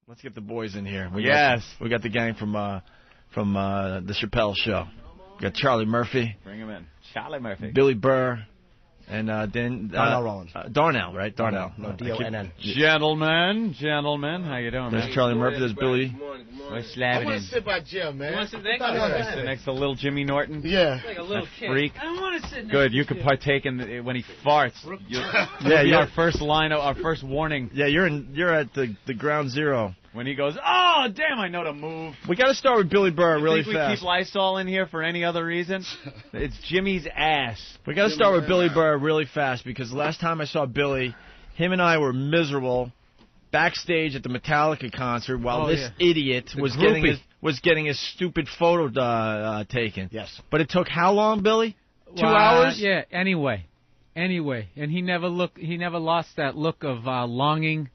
Let's get the boys in here. We got the gang from the Chappelle Show. We got Charlie Murphy. Bring him in. Charlie Murphy. Billy Burr. And then Darnell Rollins. Darnell, right? Darnell. No, D-O-N-N. Gentlemen, how you doing, There's man? Charlie Murphy. There's Billy. I want to sit by Jim, man. You want to sit next to little Jimmy Norton? Yeah. Like a little freak. I don't want to sit next Good, to you could partake in when he farts. You're our first line, our first warning. Yeah, you're at the ground zero. When he goes, oh, damn, I know to move. We got to start with Billy Burr really think fast. We keep Lysol in here for any other reason? It's Jimmy's ass. We got to start with Billy Burr really fast because the last time I saw Billy, him and I were miserable backstage at the Metallica concert while this idiot was getting his stupid photo taken. Yes. But it took how long, Billy? 2 hours? Yeah. Anyway, and he never lost that look of longing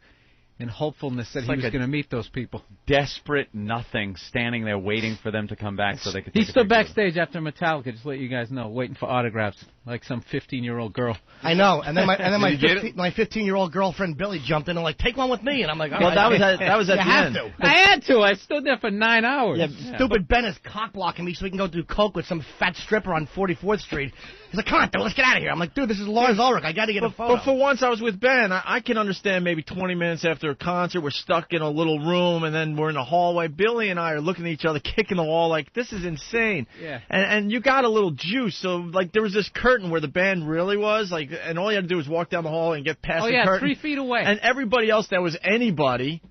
and hopefulness that he was going to meet those people. Desperate nothing, standing there waiting for them to come back so they could. He stood backstage after Metallica, just to let you guys know, waiting for autographs like some 15-year-old girl. I know, and then my 15-year-old girlfriend Billy jumped in and like, take one with me, and I'm like, well, that was at the end. I had to. I stood there for 9 hours. Yeah, stupid Ben is cock blocking me so we can go do coke with some fat stripper on 44th Street. He's like, come on, dude, let's get out of here. I'm like, dude, this is Lars Ulrich. I got to get a photo. But for once, I was with Ben. I can understand maybe 20 minutes after a concert, we're stuck in a little room, and then we're in the hallway. Billy and I are looking at each other, kicking the wall like, this is insane. Yeah. And you got a little juice, so like there was this curtain where the band really was, like, and all you had to do was walk down the hall and get past the curtain. 3 feet away. And everybody else that was anybody,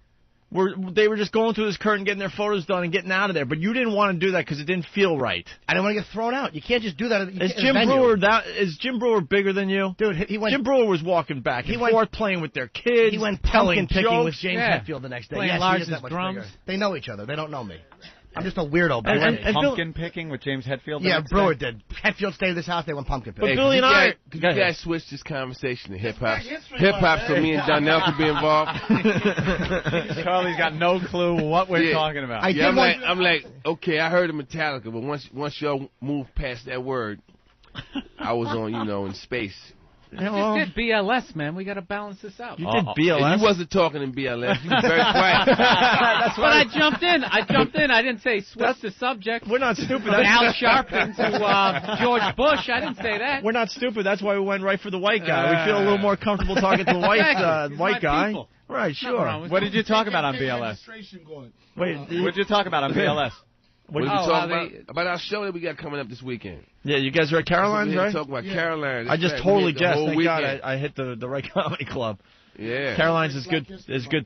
they were just going through this curtain, getting their photos done, and getting out of there. But you didn't want to do that because it didn't feel right. I didn't want to get thrown out. You can't just do that. Is Jim Brewer bigger than you? Dude, Jim Brewer was walking back and forth playing with their kids. He went telling picking with James Hetfield the next day. Playing Lars' drums. They know each other. They don't know me. I'm just a weirdo. And pumpkin picking with James Hetfield? Yeah, Brewer did. Hetfield stayed at this house. They went pumpkin picking. But Billy and I... Could you guys switch this conversation to hip-hop? Hip-hop so me and Donnell could be involved. Charlie's got no clue what we're talking about. I'm like, okay, I heard of Metallica, but once y'all moved past that word, I was on, in space. You just did BLS, man. We got to balance this out. You did BLS? And you wasn't talking in BLS. You was very quiet. But I jumped in. I didn't say switch the subject. We're not stupid. Al Sharpton to George Bush. I didn't say that. We're not stupid. That's why we went right for the white guy. We feel a little more comfortable talking to the white guy. People. Right, sure. What did you talk about on BLS? Wait, what did you talk about on BLS? What did you talk about our show that we got coming up this weekend? Yeah, you guys are at Caroline's, right? Talking about Caroline's. I just totally guessed. Thank God I hit the right comedy club. Yeah, Caroline's is good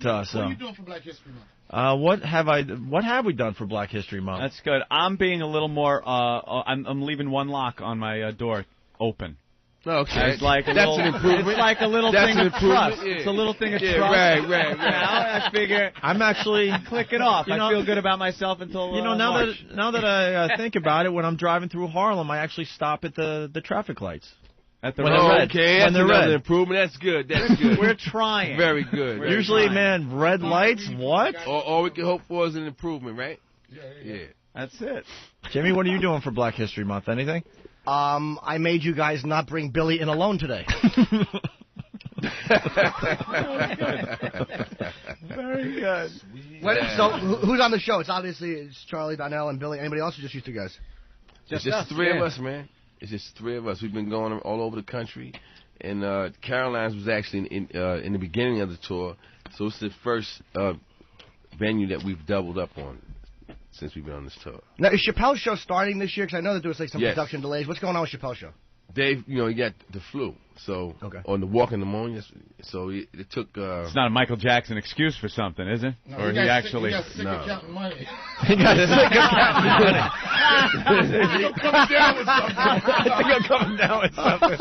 to us. So. What are you doing for Black History Month? What have we done for Black History Month? That's good. I'm being a little more. I'm leaving one lock on my door open. Okay, it's like an improvement. It's like a little thing of trust. Yeah. It's a little thing of trust. Right. Now I figure I'm actually click it off. I feel good about myself until now that I think about it, when I'm driving through Harlem, I actually stop at the traffic lights. At the red. Okay, that's another improvement. That's good. That's good. We're trying. Very good. Usually, man, red lights. What? All we can hope for is an improvement, right? Yeah. That's it. Jimmy, what are you doing for Black History Month? Anything? I made you guys not bring Billy in alone today. Very good. So who's on the show? It's Charlie, Donnell, and Billy. Anybody else, or just you two guys? It's just three of us, man. It's just three of us. We've been going all over the country, and Caroline's was actually in the beginning of the tour, so it's the first venue that we've doubled up on since we've been on this tour. Now, is Chappelle's show starting this year? Because I know that there was some production delays. What's going on with Chappelle's show? Dave, he got the flu, so on the walking pneumonia, so it took. It's not a Michael Jackson excuse for something, is it? No, or he actually got sick of counting money. He got sick of counting money. Coming down with something. I think I'm coming down with something.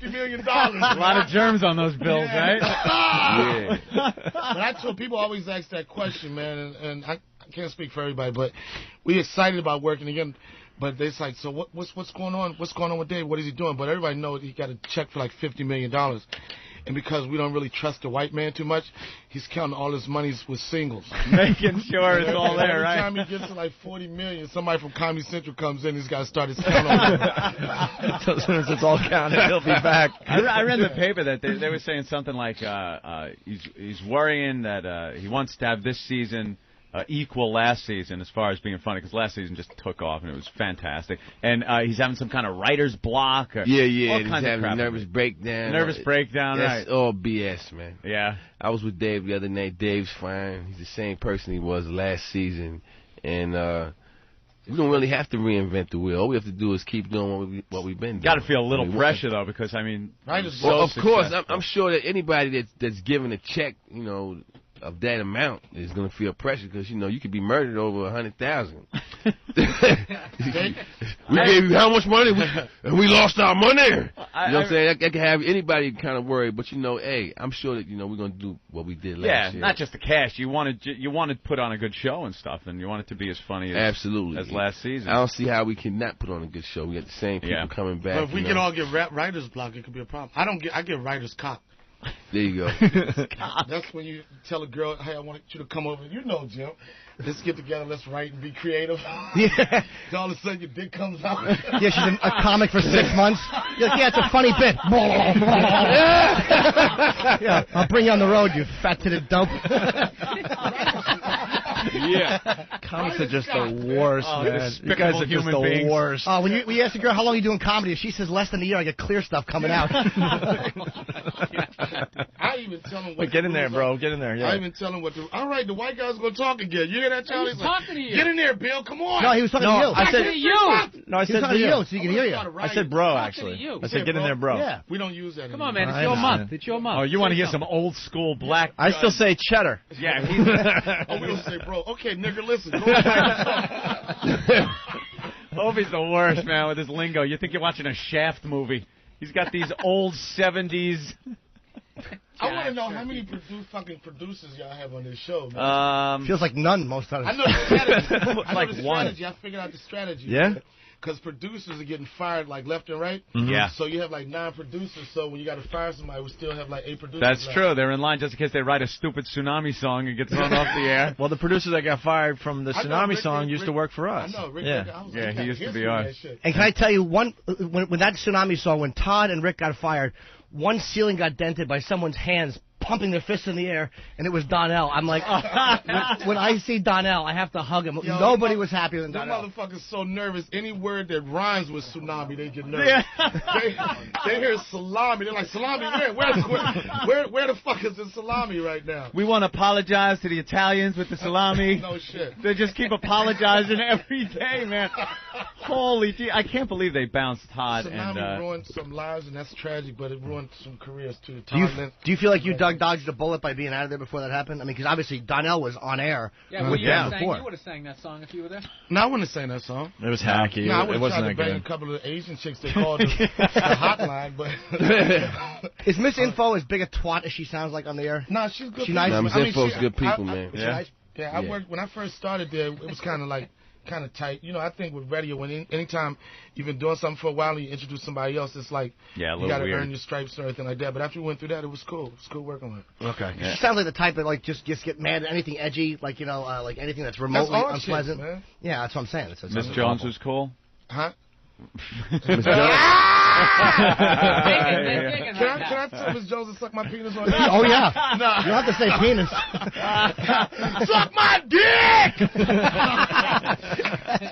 $50 million. A lot of germs on those bills, right? Yeah. But I told people always ask that question, man, and I can't speak for everybody, but we're excited about working again. But it's like, so what's going on? What's going on with Dave? What is he doing? But everybody knows he got a check for like $50 million. and because we don't really trust the white man too much, he's counting all his monies with singles. Making sure it's all there, right? Every time he gets to like 40 million, somebody from Comedy Central comes in, he's got to start his count on So as soon as it's all counted, he'll be back. I read in the paper that they were saying something like he's worrying that he wants to have this season equal last season as far as being funny, because last season just took off and it was fantastic. And he's having some kind of writer's block. Or all He's kinds of having crap. a nervous breakdown. Nervous breakdown, That's right. all BS, man. Yeah. I was with Dave the other night. Dave's fine. He's the same person he was last season. And we don't really have to reinvent the wheel. All we have to do is keep doing what we've been doing. Got to feel a little pressure, though, because, I mean, well, of course, I'm sure that anybody that's given a check, of that amount is going to feel pressure because, you could be murdered over 100,000. We gave you how much money? And we lost our money. You know what I'm saying? I can have anybody kind of worried, but, hey, I'm sure that, we're going to do what we did last year. Yeah, not just the cash. You want to put on a good show and stuff, and you want it to be as funny as last season. I don't see how we cannot put on a good show. We got the same people coming back. But if we can all get writer's block, it could be a problem. I get writer's cock. There you go. That's when you tell a girl, hey, I want you to come over. Jim. Let's get together. Let's write and be creative. Yeah. All of a sudden, your dick comes out. Yeah, she's a comic for 6 months. You're like, yeah, it's a funny bit. Yeah, I'll bring you on the road, you fat-titted dope. Yeah. Comics are just the worst, man. You guys are just the worst. Oh, when you ask a girl how long you doing comedy, if she says less than a year, I get clear stuff coming out. I even tell him what get in there, bro. Get in there. Yeah. I even tell him what to. All right, the white guy's gonna talk again. You hear that, Charlie? He's talking to you. Get in there, Bill. Come on. No, he was talking to you. I said to you. No, I said to you, so you can hear you. I said bro, actually. I said get in there, bro. Yeah. We don't use that Come anymore. on, man. It's your month. It's your month. Oh, you want to hear some old school black? I still say cheddar. Yeah. Oh, we don't say bro. Okay, nigga, listen. Go Opie's the worst, man, with his lingo. You think you're watching a Shaft movie. He's got these old 70s. I want to know how many fucking producers y'all have on this show, man. Feels like none most times. I know the strategy. Like one. I figured out the strategy. Yeah? Because producers are getting fired like left and right. Mm-hmm. Yeah. So you have like 9 producers. So when you got to fire somebody, we still have like 8 producers. That's left. true. They're in line just in case they write a stupid tsunami song and get thrown off the air. Well, the producer that got fired from the I know, Tsunami Rick, song used to work for us. I know, Rick. Yeah. I was Yeah, like, he used to be history of ours. that shit. And can I tell you, when that Tsunami song, when Todd and Rick got fired, one ceiling got dented by someone's hands pumping their fists in the air, and it was Donnell. I'm like, when I see Donnell, I have to hug him. Yo, Nobody was happier than Them Donnell. motherfuckers so nervous. Any word that rhymes with tsunami, they get nervous. They hear salami. They're like, salami where? Where the fuck is the salami right now? We want to apologize to the Italians with the salami. No shit. They just keep apologizing every day, man. Holy gee, I can't believe they bounced Todd. Tsunami And ruined some lives, and that's tragic, but it ruined some careers too. Do you feel like you dodged a bullet by being out of there before that happened? I mean, because obviously Donnell was on air. Yeah, well, you before. would have sang that song if you were there. No, I wouldn't have sang that song. It was hacky. No, I It would have wasn't tried that to bang good. a couple of Asian chicks they called the hotline, but... Is Miss Info as big a twat as she sounds like on the air? No, she's good. She nice? Nah, Miss Info's good people, man. Is she nice? Yeah, I worked when I first started there. It was kind of tight. I think with radio, when anytime you've been doing something for a while and you introduce somebody else, it's like Yeah, a you little got to weird. earn your stripes or anything like that. But after we went through that, it was cool. It was cool working with her. Okay. She sounds like the type that just get mad at anything edgy, like like anything that's remotely That's all unpleasant. shit, man. Yeah, that's what I'm saying. It's Miss Jones was cool. Huh? Miss Jones? Can I tell Miss Jones to suck my penis on you? Oh yeah. No. You don't have to say penis. Suck my dick!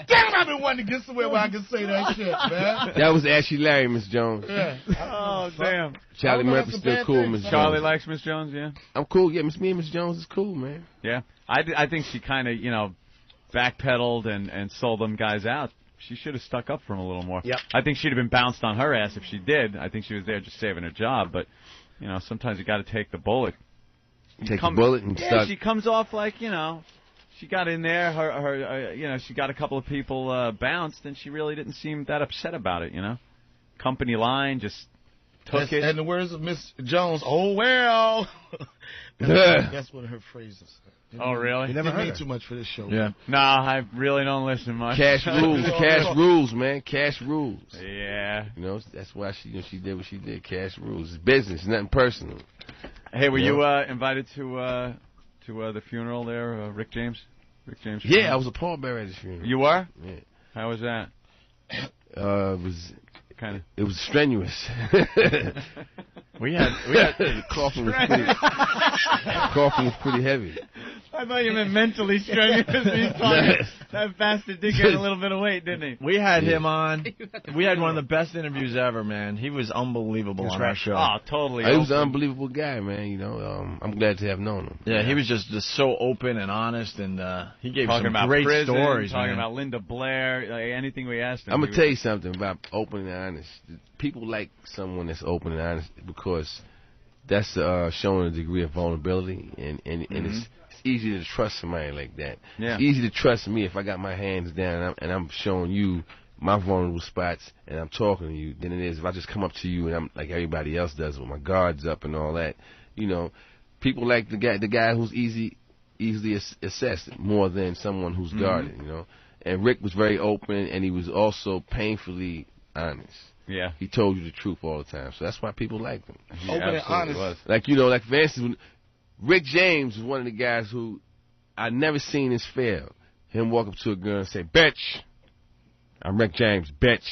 Damn, I've been wanting to get somewhere where I can say that shit, man. That was Ashley Larry, Miss Jones. Yeah. Oh, damn. Charlie I don't know, Murphy's that's a still bad cool, thing, Miss son. Jones. Charlie likes Miss Jones, yeah? I'm cool. Yeah, me and Miss Jones is cool, man. Yeah. I think she kind of, backpedaled and sold them guys out. She should have stuck up for him a little more. Yep. I think she'd have been bounced on her ass if she did. I think she was there just saving her job. But, sometimes you got to take the bullet. Take the bullet and Yeah, start. she comes off like, she got in there. Her she got a couple of people bounced, and she really didn't seem that upset about it. Company line, just took it. And the words of Miss Jones, oh, well. That's one of her phrases. Oh, really? You never Didn't heard mean her. too much for this show. Yeah. No, I really don't listen much. Cash rules. Cash rules, man. Cash rules. Yeah. You know, that's why she did what she did. Cash rules. It's business, nothing personal. Hey, were you invited to the funeral there, Rick James? Rick James. Yeah, I was a pallbearer at his funeral. You were? Yeah. How was that? It was strenuous. We had the coffin was pretty heavy. I thought you meant mentally strenuous. That bastard did gain a little bit of weight, didn't he? We had him on. We had one of the best interviews ever, man. He was unbelievable on our show. Oh, totally. He was an unbelievable guy, man. You know, I'm glad to have known him. Yeah, he was just so open and honest, and he gave talking some about great prison, stories. talking man. about Linda Blair, like anything we asked him. I'm gonna tell you something about open and honest. People like someone that's open and honest because that's showing a degree of vulnerability, and it's easy to trust somebody like that. Yeah. It's easy to trust me if I got my hands down and I'm showing you my vulnerable spots and I'm talking to you than it is if I just come up to you and I'm like everybody else does with my guards up and all that. You know, people like the guy who's easily assessed more than someone who's guarded. You know, and Rick was very open and he was also painfully honest. Yeah. He told you the truth all the time, so that's why people liked him. Open and honest. Like, you know, like for instance, Rick James was one of the guys who I never seen this fail. Him walk up to a girl and say, "Bitch, I'm Rick James, bitch,"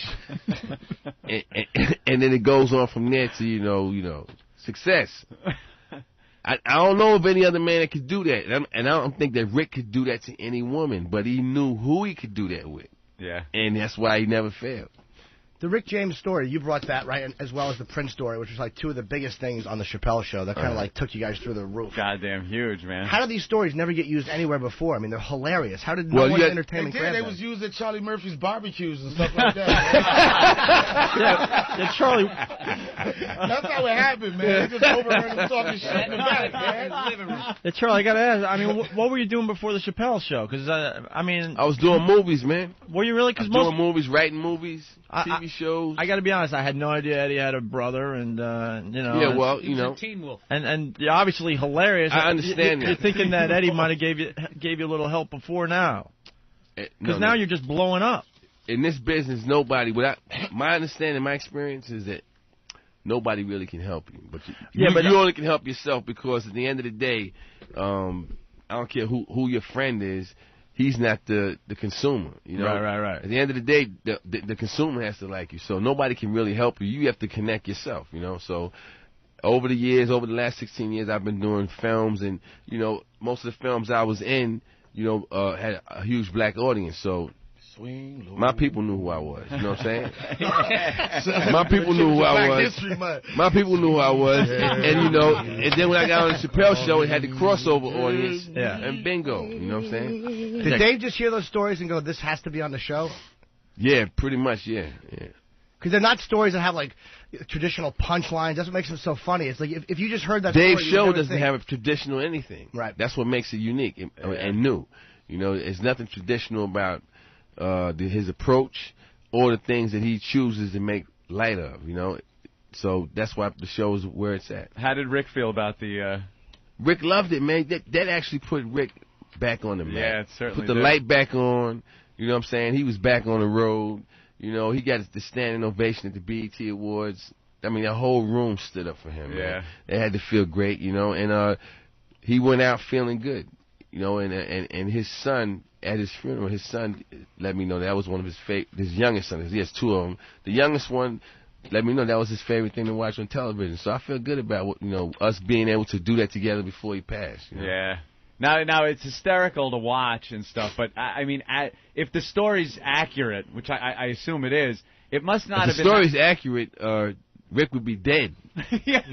and then it goes on from there to you know success. I don't know of any other man that could do that, and I don't think that Rick could do that to any woman, but he knew who he could do that with. Yeah. And that's why he never failed. The Rick James story, you brought that, right, and as well as the Prince story, which was like two of the biggest things on the Chappelle show that kind of like took you guys through the roof. Goddamn huge, man. How did these stories never get used anywhere before? I mean, they're hilarious. How did no one in entertainment grab They them? was used at Charlie Murphy's barbecues and stuff like that. Yeah, Charlie. That's how it happened, man. They just overheard him talking shit in the back, man. Yeah, Charlie, I gotta ask. I mean, what were you doing before the Chappelle show? Because I mean, I was doing movies, man. Were you really? I was doing movies, writing movies, TV shows. I gotta be honest. I had no idea Eddie had a brother, and you know. Yeah, well, you know. Teen Wolf. And you're obviously hilarious. I understand You're that. thinking that Eddie might have gave you a little help before now. Because now you're just blowing up. In this business, nobody. My understanding, my experience is that nobody really can help you. But you only can help yourself because at the end of the day, I don't care who your friend is. He's not the consumer, you know. Right. At the end of the day, the consumer has to like you. So nobody can really help you. You have to connect yourself, you know. So over the last 16 years, I've been doing films, and you know, most of the films I was in, you know, had a huge black audience. So my people knew who I was. You know what I'm saying? My people knew who I was. My people knew who I was. And you know, and then when I got on the Chappelle show, it had the crossover audience. Yeah. And bingo. You know what I'm saying? Did Dave just hear those stories and go, "This has to be on the show"? Yeah, pretty much. Yeah. Because they're not stories that have like traditional punchlines. That's what makes them so funny. It's like if you just heard that Dave's story, show doesn't have a traditional anything. Right. That's what makes it unique and new. You know, there's nothing traditional about his approach or the things that he chooses to make light of, you know. So that's why the show is where it's at. How did Rick feel about the... Rick loved it, man. That actually put Rick back on the map. Yeah, it certainly put the did. light back on. You know what I'm saying? He was back on the road. You know, he got the standing ovation at the BET Awards. I mean, the whole room stood up for him, man. They had to feel great, you know. And he went out feeling good, you know. And his son... At his funeral, his son let me know that was one of his youngest sons. He has two of them. The youngest one let me know that was his favorite thing to watch on television. So I feel good about us being able to do that together before he passed. You know? Yeah. Now it's hysterical to watch and stuff, but I mean, if the story's accurate, which I assume it is, it must not have been. If the story's accurate, Rick would be dead. Yeah,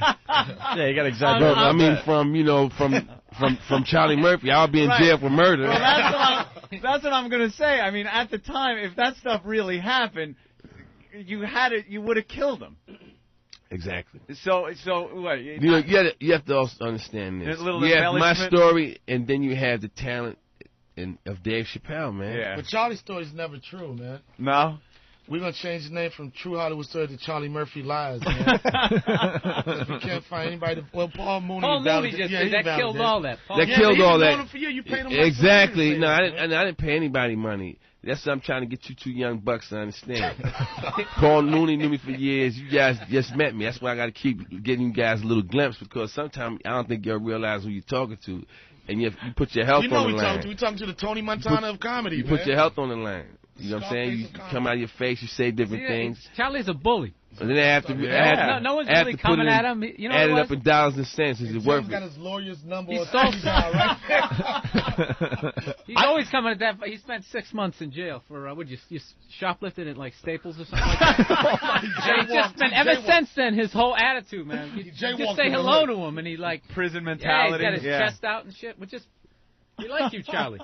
you got exactly. I mean, from Charlie Murphy, I'll be in jail for murder. Well, that's what I'm gonna say. I mean, at the time, if that stuff really happened, you would have killed him. Exactly. So what? You have to also understand this. You have my story, and then you have the talent of Dave Chappelle, man. Yeah. But Charlie's story's never true, man. No. We're going to change the name from True Hollywood Story to Charlie Murphy Lies, man. We can't find anybody. Well, Paul Mooney. Paul Mooney just that killed all that. That killed all that. For you. You paid him exactly. No, I didn't pay anybody money. That's what I'm trying to get you two young bucks to understand. Paul Mooney knew me for years. You guys just met me. That's why I got to keep getting you guys a little glimpse, because sometimes I don't think you'll realize who you're talking to. And you put your health on the line. We're talking to the Tony Montana of comedy, man. You put your health on the line. You know what I'm saying? You come out of your face, you say different things. Charlie's a bully. And then after, no one's really coming at him. You know, add it up in dollars and cents. Is it worth it? Got his lawyer's number. He's so right there. He's always coming at that. He spent 6 months in jail for you shoplifted at like Staples or something like that. He's just been ever since then. His whole attitude, man. You just say hello to him, and he like prison mentality. Yeah, he's got his chest out and shit. We like you, Charlie.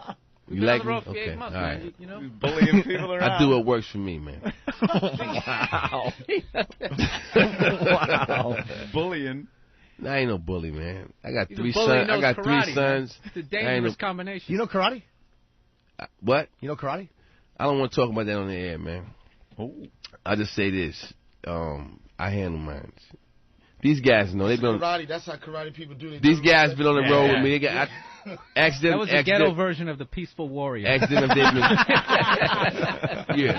You like me? Okay, months, all right. You know? Bullying people around. I do what works for me, man. Wow. Wow. Bullying. I ain't no bully, man. I got He's three a bully sons. who knows I got karate, 3 sons. Man. It's a dangerous combination. You know karate? What? You know karate? I don't want to talk about that on the air, man. Oh. I just say this. I handle mine. These guys know. They've been karate. That's how karate people do. These guys been on the road with me. They got. Ask them. That was a ghetto version of the Peaceful Warrior. Ask them if they've been. Yeah.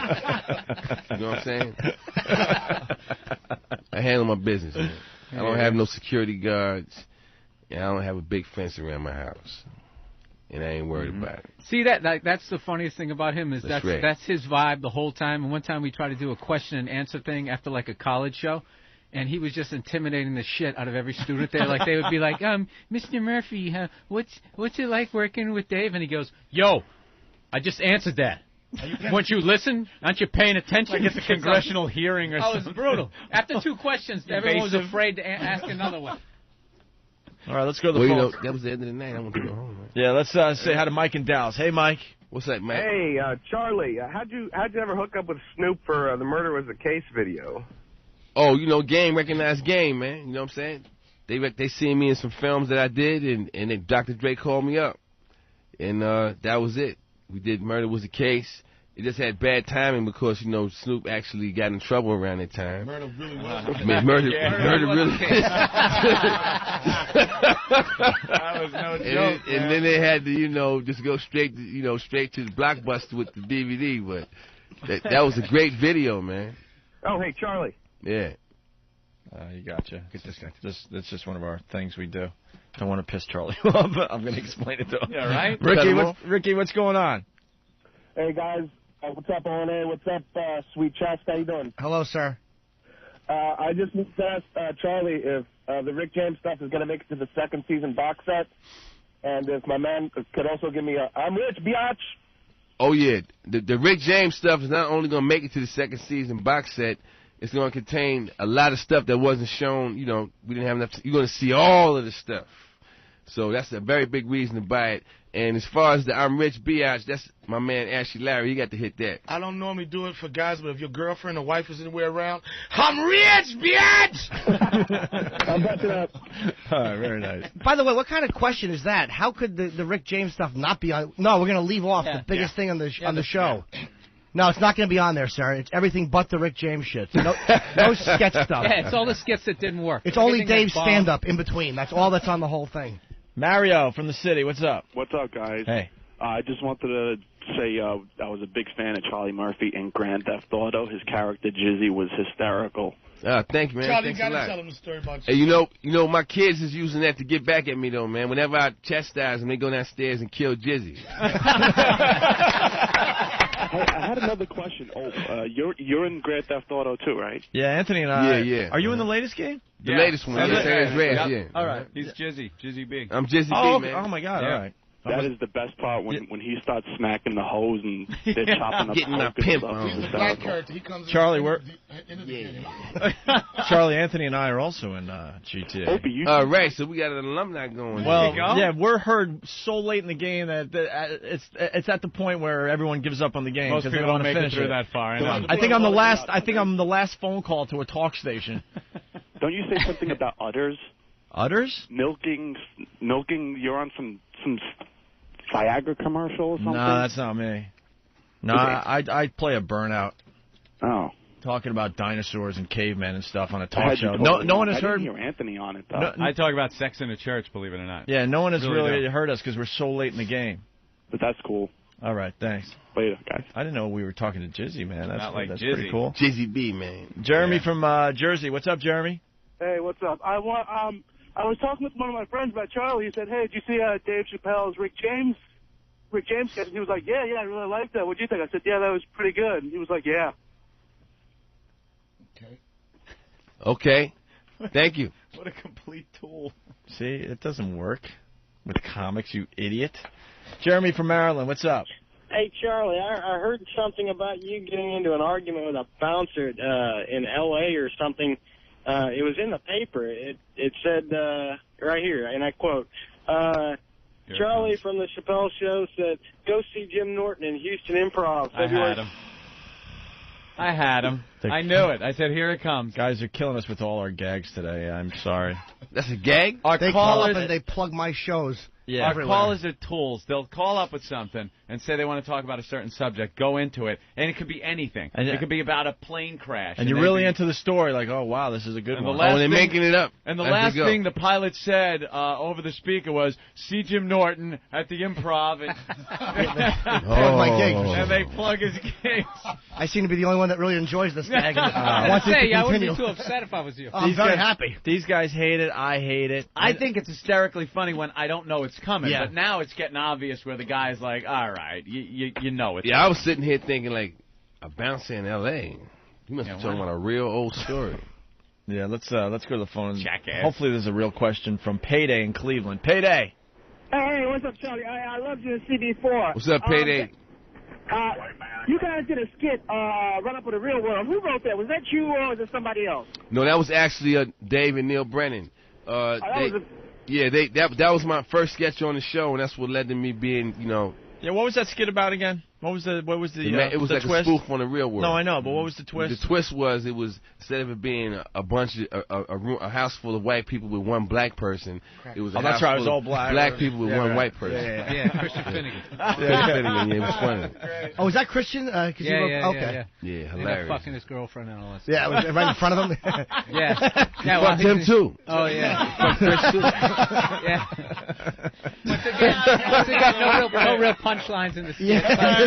You know what I'm saying? I handle my business, man. I don't have no security guards, and I don't have a big fence around my house, and I ain't worried about it. See, that's the funniest thing about him is that's his vibe the whole time. And one time we tried to do a question and answer thing after like a college show, and he was just intimidating the shit out of every student there. Like they would be like, Mr. Murphy, what's it like working with Dave? And he goes, yo, I just answered that. Won't you listen? Aren't you paying attention? Like it's a congressional hearing or something. Oh, it's brutal. After 2 questions, everyone was afraid to ask another one. All right, let's go to the phone. You know, that was the end of the night. I want to go home, man. Yeah, let's say hi to Mike in Dallas. Hey, Mike. What's up, Mike? Hey, Charlie, how'd you ever hook up with Snoop for the Murder Was a Case video? Oh, you know, game, recognized game, man. You know what I'm saying? They seen me in some films that I did, and then Dr. Dre called me up. And that was it. We did Murder Was a Case. It just had bad timing because, you know, Snoop actually got in trouble around that time. Murder really was. Murder really. That was no joke. And then they had to, you know, just go straight to the Blockbuster with the DVD. But that was a great video, man. Oh, hey, Charlie. Yeah. You gotcha. Get this guy. That's just one of our things we do. Don't want to piss Charlie off, but I'm going to explain it to him. Yeah, right? Ricky, what's going on? Hey, guys. What's up, O&A? What's up, Sweet Chest? How you doing? Hello, sir. I just need to ask Charlie if the Rick James stuff is going to make it to the second season box set, and if my man could also give me a I'm rich, biatch. Oh, yeah. The Rick James stuff is not only going to make it to the second season box set, it's going to contain a lot of stuff that wasn't shown. You know, we didn't have enough. You're going to see all of the stuff. So that's a very big reason to buy it. And as far as the I'm Rich biatch, that's my man Ashley Larry. He got to hit that. I don't normally do it for guys, but if your girlfriend or wife is anywhere around, I'm rich, bitch! I'm backing up. All right, very nice. By the way, what kind of question is that? How could the Rick James stuff not be on? No, we're going to leave off the biggest thing on the show. No, it's not going to be on there, sir. It's everything but the Rick James shit. No sketch stuff. Yeah, it's all the skits that didn't work. It's only Dave's stand-up in between. That's all that's on the whole thing. Mario from the city, what's up? What's up, guys? Hey. I just wanted to say I was a big fan of Charlie Murphy in Grand Theft Auto. His character, Jizzy, was hysterical. Thank you, man. Charlie, Thanks you got a lot. to tell him the story about Hey, you know, my kids is using that to get back at me, though, man. Whenever I chastise them, they go downstairs and kill Jizzy. I had another question. You're in Grand Theft Auto too, right? Yeah, Anthony and I. Yeah. Are you in the latest game? The latest one. Yeah. All right. He's Jizzy B. I'm Jizzy Oh, B, man. oh my God! All right. That is the best part when he starts smacking the hose and they're chopping up Getting my coke and pimp stuff. on. He's the black character. He comes Charlie, in we're the game. Charlie, Anthony, and I are also in GTA. Opie, you All right, so we got an alumni going. Well, yeah, we're heard so late in the game that it's at the point where everyone gives up on the game. Most because people they don't want to make it finish through that far. I know. I think I'm the last phone call to a talk station. Don't you say something about udders? Udders? Milking. You're on some Viagra commercial or something? No, that's not me. No, I play a burnout. Oh. Talking about dinosaurs and cavemen and stuff on a I talk had you show. totally No one wrong. has I heard. didn't hear Anthony on it, though. No, I talk about sex in the church, believe it or not. Yeah, no one has really don't. heard us because we're so late in the game. But that's cool. All right, thanks. Later, guys. I didn't know we were talking to Jizzy, man. That's Not like that's Jizzy. pretty cool. Jizzy B, man. Jeremy from Jersey. What's up, Jeremy? Hey, what's up? I was talking with one of my friends about Charlie. He said, "Hey, did you see Dave Chappelle's Rick James sketch?" And he was like, "Yeah, I really liked that. What'd you think?" I said, "Yeah, that was pretty good." And he was like, "Yeah." Okay. Thank you. What a complete tool. See, it doesn't work with comics, you idiot. Jeremy from Maryland. What's up? Hey, Charlie, I heard something about you getting into an argument with a bouncer in L.A. or something. It was in the paper. It said right here, and I quote, Charlie from the Chappelle Show said, "Go see Jim Norton in Houston Improv." I had him. I knew it. I said, here it comes. Guys are killing us with all our gags today. I'm sorry. That's a gag? They call up and they plug my shows. Yeah. Our callers are tools. They'll call up with something and say they want to talk about a certain subject, go into it, and it could be anything. And it could be about a plane crash. And you're really into the story, like, oh, wow, this is a good one. Oh, they're making it up. And the last thing the pilot said over the speaker was, "See Jim Norton at the Improv." Plug my gigs. And they plug his gigs. I seem to be the only one that really enjoys this gag. I wouldn't be too upset if I was you. I'm very happy. These guys hate it. I hate it. I think it's hysterically funny when I don't know it's coming. Yeah. But now it's getting obvious where the guy's like, all right, you know it's Yeah, I was sitting here thinking, like, a bouncer in L.A. You must be talking about a real old story. Yeah, let's go to the phone. Jackass. Hopefully there's a real question from Payday in Cleveland. Payday. Hey, what's up, Charlie? I loved you in CD4. What's up, Payday? You guys did a skit, Run Up with the Real World. Who wrote that? Was that you or was it somebody else? No, that was actually Dave and Neil Brennan. That was my first sketch on the show, and that's what led to me being, Yeah, what was that skit about again? What was the it was the like twist? a spoof on the Real World. No, I know, but what was the twist? The twist was instead of it being a bunch of a house full of white people with one black person, it was a house that's right, it was full all of black people with one white person. Yeah, Christian Finnegan. It was funny. Oh, was that Christian? Okay. Yeah, Ended hilarious. up fucking his girlfriend and all that. Yeah, it was right in front of him. Yeah. Fuck him too. Oh yeah. Fuck Chris too. Yeah. Once again, no real punchlines in the skit.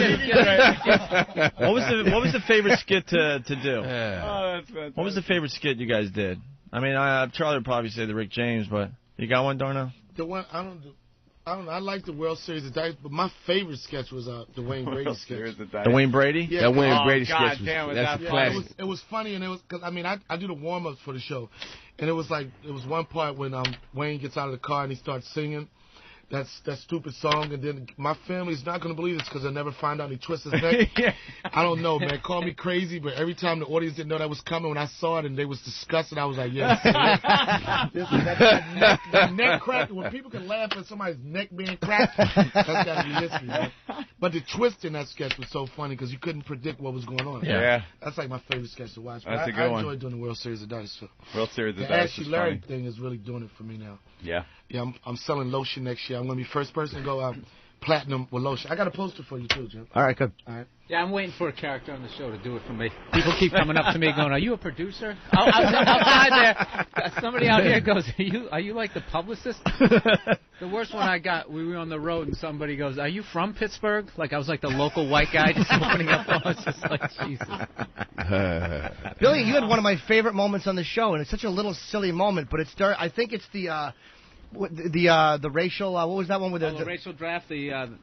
What was the favorite skit to do? Oh, that's fantastic. What was the favorite skit you guys did? I mean, Charlie would probably say the Rick James, but you got one, Darnell? The one I don't know. I like the World Series of Dice, but my favorite sketch was the Wayne Brady sketch. The Wayne Brady? Yeah, that Wayne Brady God sketch damn, that's a Yeah, classic. it was funny, and it was because I do the warm ups for the show, and it was one part when Wayne gets out of the car and he starts singing that stupid song, and then my family's not going to believe this because they'll never find out he twists his neck. I don't know, man. Call me crazy, but every time the audience didn't know that was coming, when I saw it and they was disgusted, I was like, yes. that neck crack, when people can laugh at somebody's neck being cracked, that's got to be history, man. But the twist in that sketch was so funny because you couldn't predict what was going on. Yeah. That's like my favorite sketch to watch. That's a good I one. enjoy doing the World Series of Dice. So. World Series of The Dice Ashley is Larry funny. thing is really doing it for me now. Yeah. Yeah, I'm selling lotion next year. I'm going to be first person to go platinum with lotion. I got a poster for you, too, Jim. All right, good. All right. Yeah, I'm waiting for a character on the show to do it for me. People keep coming up to me going, "Are you a producer?" Outside there, somebody out here goes, "Are you like the publicist?" The worst one I got, we were on the road and somebody goes, "Are you from Pittsburgh?" Like I was like the local white guy just opening up. I was just like, Jesus. Billy, you had one of my favorite moments on the show, and it's such a little silly moment, but I think it's the racial. What was that one with the racial draft?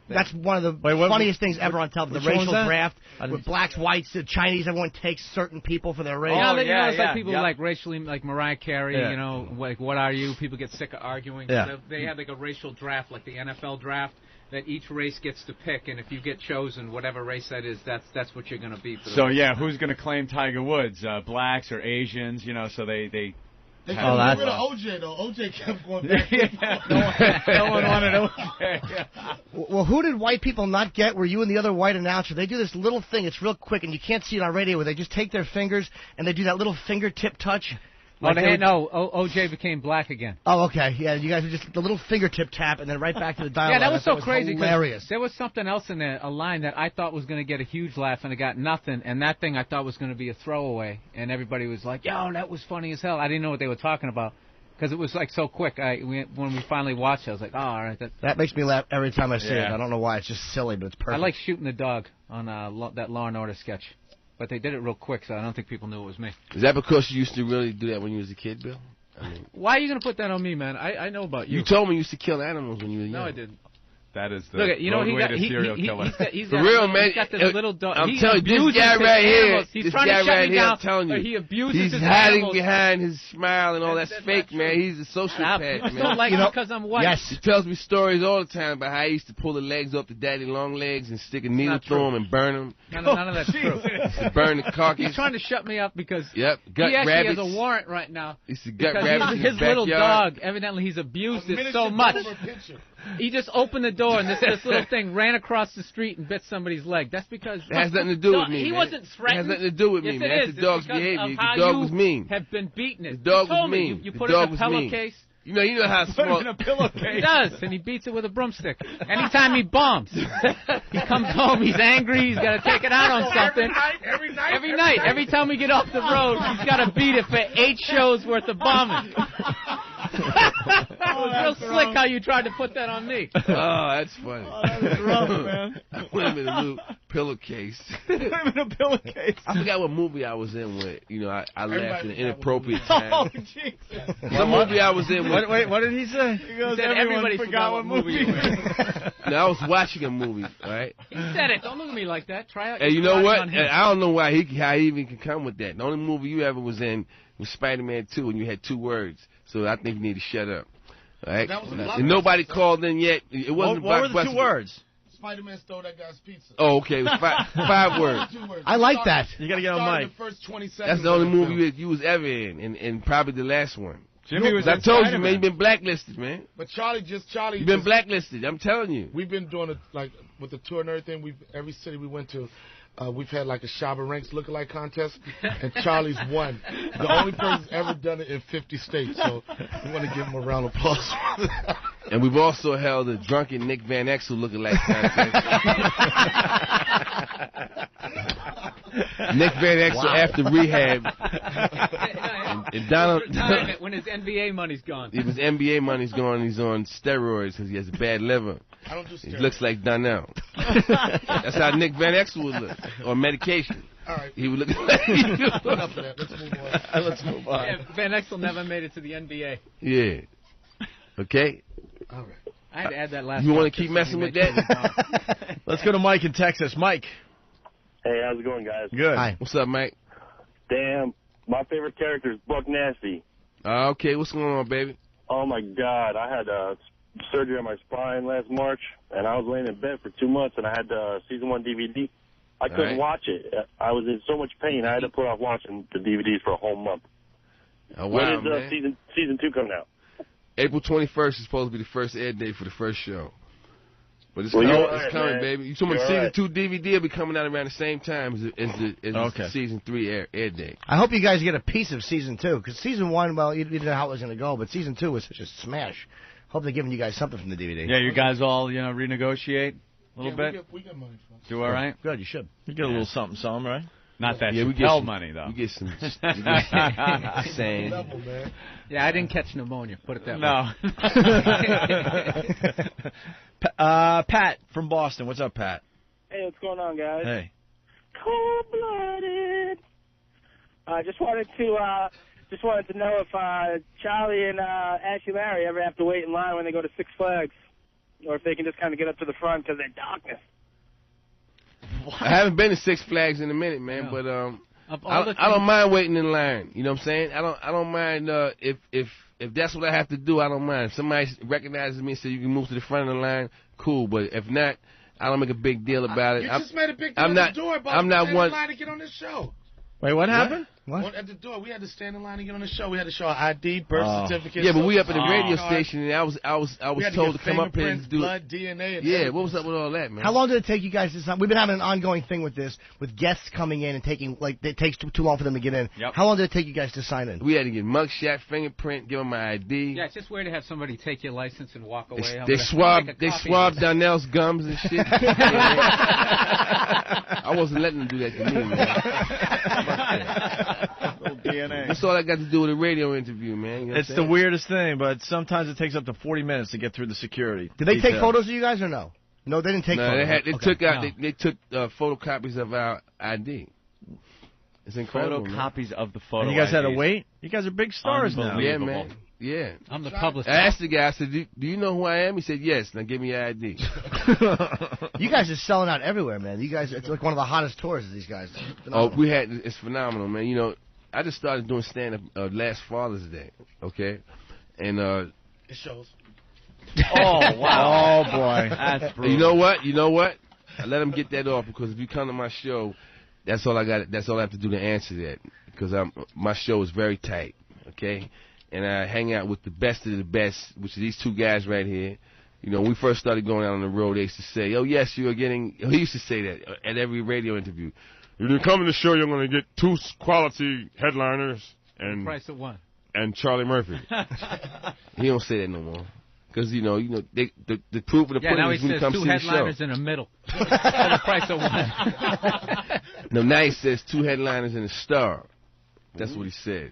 That's one of the funniest things ever on television. The racial draft with blacks, whites, the Chinese. Everyone takes certain people for their race. It's like people like racially, like Mariah Carey. You know, like what are you? People get sick of arguing. Yeah. They have like a racial draft, like the NFL draft. That each race gets to pick, and if you get chosen, whatever race that is, that's what you're going to be. For the race. Who's going to claim Tiger Woods? Blacks or Asians? So they They couldn't get rid of OJ, though. OJ kept going back. No one wanted OJ. Well, who did white people not get? Were you and the other white announcer? They do this little thing. It's real quick, and you can't see it on radio, where they just take their fingers, and they do that little fingertip touch. O.J. became black again. Oh, okay. Yeah, you guys were just the little fingertip tap and then right back to the dialogue. Yeah, that was so crazy. Hilarious. There was something else in there, a line that I thought was going to get a huge laugh, and it got nothing. And that thing I thought was going to be a throwaway, and everybody was like, "Yo, that was funny as hell." I didn't know what they were talking about because it was like so quick. When we finally watched it, I was like, "Oh, all right." That makes me laugh every time I see it. I don't know why. It's just silly, but it's perfect. I like shooting the dog on that Law and Order sketch. But they did it real quick, so I don't think people knew it was me. Is that because you used to really do that when you was a kid, Bill? I mean, why are you going to put that on me, man? I know about you. You told me you used to kill animals when you were young. No, I didn't. That is the roadway to serial killer. For real, man. He's got this little dog. I'm telling you, this guy right here, He's trying to shut me down. I'm telling you, he abuses he's his hiding animals. behind his smile and all that's fake, man. He's a sociopath, man. Don't like me because I'm white. Yes. He tells me stories all the time about how he used to pull the legs off the daddy long legs and stick a needle through them and burn them. None of that's true. To burn the carcass. He's trying to shut me up because he actually rabbits. has a warrant right now. He's the gut because rabbits in his little backyard. dog, evidently he's abused it so much. He just opened the door and this little thing ran across the street and bit somebody's leg. That's because it has nothing to do with me. He man. wasn't threatened. It has nothing to do with me, man. That's the dog's behavior. The dog was mean. Have been beaten. The dog was mean. You put it in a pillowcase. You know how small. Put it in a pillowcase. He does, and he beats it with a broomstick. Anytime he bombs, he comes home. He's angry. He's got to take it out on something. Every night. Every time we get off the road, he's got to beat it for 8 shows worth of bombing. It was real slick how you tried to put that on me. Oh, that's funny. Oh, that was rough, man. I put him in a little pillowcase. Put him in a pillowcase. I forgot what movie I was in with. I laughed at an inappropriate time. Oh, Jesus. Some movie I was in with. Wait, what did he say? He said everybody forgot what movie you were in. No, I was watching a movie, right? He said it. Don't look at me like that. Try out. Hey, you know what? I don't know how he even can come with that. The only movie you ever was in was Spider-Man 2, and you had 2 words. So I think you need to shut up. All right? And nobody called in yet. It wasn't what were the 2 words? Spider-Man stole that guy's pizza. Oh, okay. It was 5 words. I like that. You got to get on mic. The first 20 seconds. That's the only movie you was ever in, and probably the last one. Jimmy was. I told you, man. You've been blacklisted, man. But Charlie. You've been blacklisted. I'm telling you. We've been doing it like with the tour and everything. Every city we went to. We've had like a Shabba Ranks lookalike contest, and Charlie's won. The only person's ever done it in 50 states, so we want to give him a round of applause. And we've also held a drunken Nick Van Exel lookalike contest. Nick Van Exel after rehab. And Donald. When his NBA money's gone. If his NBA money's gone, he's on steroids because he has a bad liver. I don't do steroids. He looks like Donnell. That's how Nick Van Exel would look. On medication. All right. He would look like Enough of that. Let's move on. Yeah, Van Exel never made it to the NBA. Yeah. Okay? All right. I had to add that last You want to keep messing with that? Let's go to Mike in Texas. Mike. Hey, how's it going, guys? Good. Hi. What's up, Mike? Damn, my favorite character is Buck Nasty. Okay, what's going on, baby? Oh, my God. I had surgery on my spine last March, and I was laying in bed for 2 months, and I had the Season 1 DVD. I couldn't watch it. I was in so much pain, I had to put off watching the DVDs for a whole month. Oh, wow, when is season 2 coming out? April 21st is supposed to be the first air date for the first show. But it's coming, baby. You talking about Season 2 DVD will be coming out around the same time as the Season 3 air date. I hope you guys get a piece of Season 2, because Season 1, well, you didn't know how it was going to go, but Season 2 was such a smash. Hope they're giving you guys something from the DVD. Yeah, you guys all, renegotiate a little bit? We get money from it. Do all right? Good, you should. You get a little something, right? Not that we get some money, though. We get some. Saying. Yeah, I didn't catch pneumonia. Put it that way. Pat from Boston. What's up, Pat? Hey, what's going on, guys? Hey. Cold-blooded. I just wanted to know if Charlie and Ashley Larry ever have to wait in line when they go to Six Flags, or if they can just kind of get up to the front because they're darkness. I haven't been to Six Flags in a minute, man, but I don't mind waiting in line. You know what I'm saying? I don't mind if that's what I have to do. I don't mind. If somebody recognizes me and says you can move to the front of the line, cool. But if not, I don't make a big deal about it. You just made a big deal I'm not, at the door about I'm not one line to get on this show. Wait, what happened? What? At the door, we had to stand in line to get on the show. We had to show our ID, birth certificate. Yeah, but we up at the radio station, and I was told to come up here and do blood, DNA, and everything. What was up with all that, man? How long did it take you guys to sign? We've been having an ongoing thing with this, with guests coming in and taking, like, it takes too long for them to get in. Yep. How long did it take you guys to sign in? We had to get mugshot, fingerprint, give them my ID. Yeah, it's just weird to have somebody take your license and walk away. They swabbed Donnell's gums and shit. I wasn't letting them do that to me, man. DNA. That's all I got to do with a radio interview, man. You know it's the weirdest thing, but sometimes it takes up to 40 minutes to get through the security. Did they take photos of you guys or no? No, they didn't take photos. They took photocopies of our ID. It's incredible. Photocopies of the photo. And you guys had to IDs. wait? You guys are big stars now. Yeah, man. Yeah. I'm the publicist. I asked the guy, I said, do you know who I am? He said, yes. Now give me your ID. You guys are selling out everywhere, man. You guys, it's like one of the hottest tours of these guys. It's phenomenal, man. You know, I just started doing stand-up last Father's Day, okay? And it shows. Oh, wow. Oh, boy. That's brutal. You know what? I let them get that off, because if you come to my show, that's all I got. That's all I have to do to answer that, because my show is very tight, okay? And I hang out with the best of the best, which are these two guys right here. You know, when we first started going out on the road, they used to say, "Oh yes, you are getting." He used to say that at every radio interview. If you come to the show, you're going to get 2 quality headliners and price of 1. And Charlie Murphy. He don't say that no more. Because, the proof of the pudding is when you come see the show. Yeah, now he says 2 headliners in the middle. For the price of 1. No, now he says 2 headliners and a star. That's what he says.